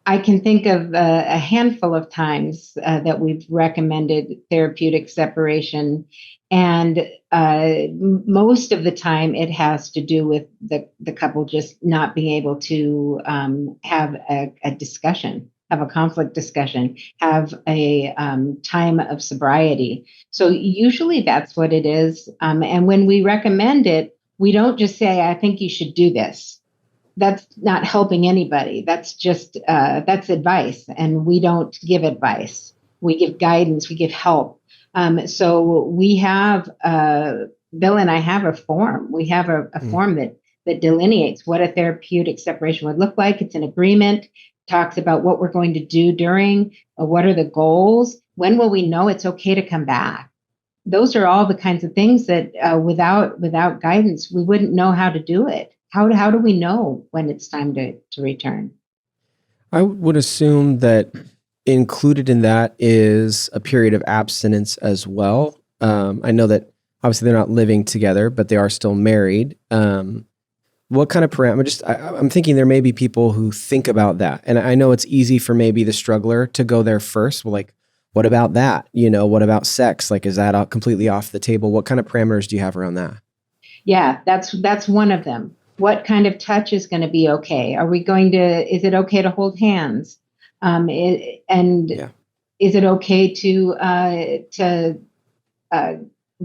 I can think of a handful of times that we've recommended therapeutic separation, and most of the time it has to do with the couple just not being able to have a discussion, have a conflict discussion, have a time of sobriety. So usually that's what it is. And when we recommend it, we don't just say, "I think you should do this." That's not helping anybody. That's just that's advice, and we don't give advice. We give guidance. We give help. So we have Bill and I have a form. We have a form that delineates what a therapeutic separation would look like. It's an agreement. Talks about what we're going to do during. What are the goals? When will we know it's okay to come back? Those are all the kinds of things that without guidance, we wouldn't know how to do it. How do we know when it's time to return? I would assume that included in that is a period of abstinence as well. I know that obviously they're not living together, but they are still married. What kind of parameter? I'm thinking there may be people who think about that, and I know it's easy for maybe the struggler to go there first. Well, like, what about that? What about sex? Like, is that completely off the table? What kind of parameters do you have around that? Yeah, that's one of them. What kind of touch is going to be okay? Is it okay to hold hands? And Yeah. is it okay to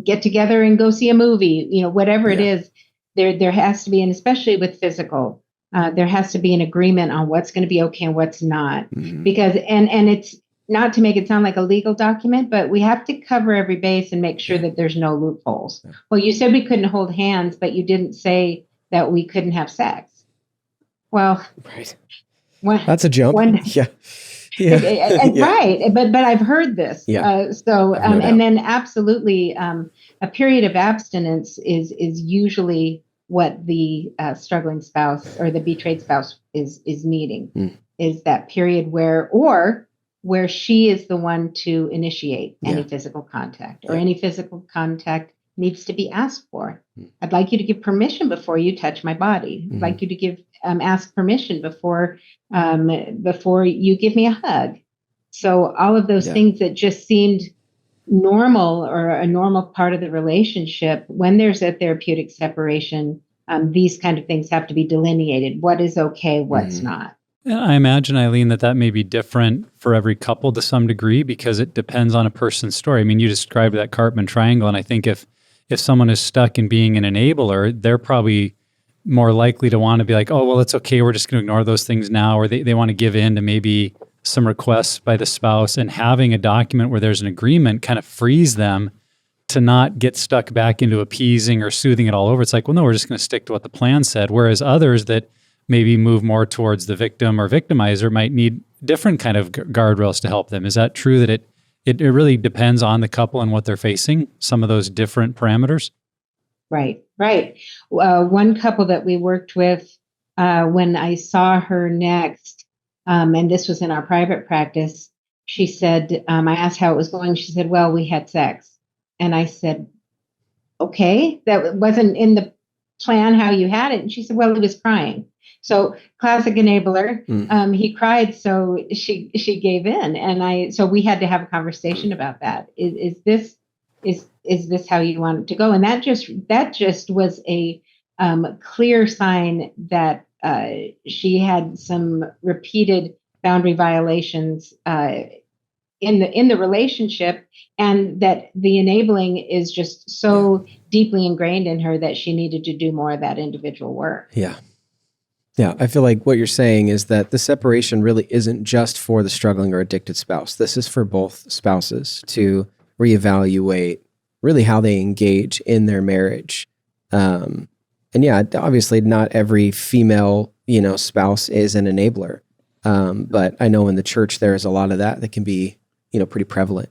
get together and go see a movie? Whatever it Yeah. is, there has to be, and especially with physical, there has to be an agreement on what's going to be okay and what's not. Mhm. Because and it's not to make it sound like a legal document, but we have to cover every base and make sure Yeah. that there's no loopholes. Yeah. Well, you said we couldn't hold hands, but you didn't say that we couldn't have sex. Well, Right. when, That's a jump. when Yeah. Yeah. Yeah. right, but I've heard this. Yeah. So I've no doubt. and then absolutely, a period of abstinence is usually what the struggling spouse or the betrayed spouse is needing. Is that period where she is the one to initiate any physical contact, or any physical contact needs to be asked for. I'd like you to give permission before you touch my body. I'd like you to ask permission before you give me a hug. So all of those things that just seemed normal or a normal part of the relationship, when there's a therapeutic separation, these kind of things have to be delineated. What is okay, what's not. I imagine, Eileen, that may be different for every couple to some degree because it depends on a person's story. I mean, you described that Karpman triangle, and I think if someone is stuck in being an enabler, they're probably more likely to want to be like, oh, well, it's okay, we're just going to ignore those things now, or they want to give in to maybe some requests by the spouse, and having a document where there's an agreement kind of frees them to not get stuck back into appeasing or soothing it all over. It's like, well, no, we're just going to stick to what the plan said. Whereas others that maybe move more towards the victim or victimizer might need different kind of guardrails to help them. Is that true that it really depends on the couple and what they're facing, some of those different parameters? Right. One couple that we worked with, when I saw her next, and this was in our private practice, she said, I asked how it was going. She said, well, we had sex. And I said, okay, that wasn't in the plan how you had it. And she said, well, he was crying. So classic enabler. He cried, so she gave in, and so we had to have a conversation about that. Is this how you want it to go? And that just was a clear sign that she had some repeated boundary violations in the relationship, and that the enabling is just so deeply ingrained in her that she needed to do more of that individual work. Yeah, I feel like what you're saying is that the separation really isn't just for the struggling or addicted spouse. This is for both spouses to reevaluate really how they engage in their marriage. And yeah, obviously not every female, spouse is an enabler. But I know in the church, there's a lot of that can be, pretty prevalent.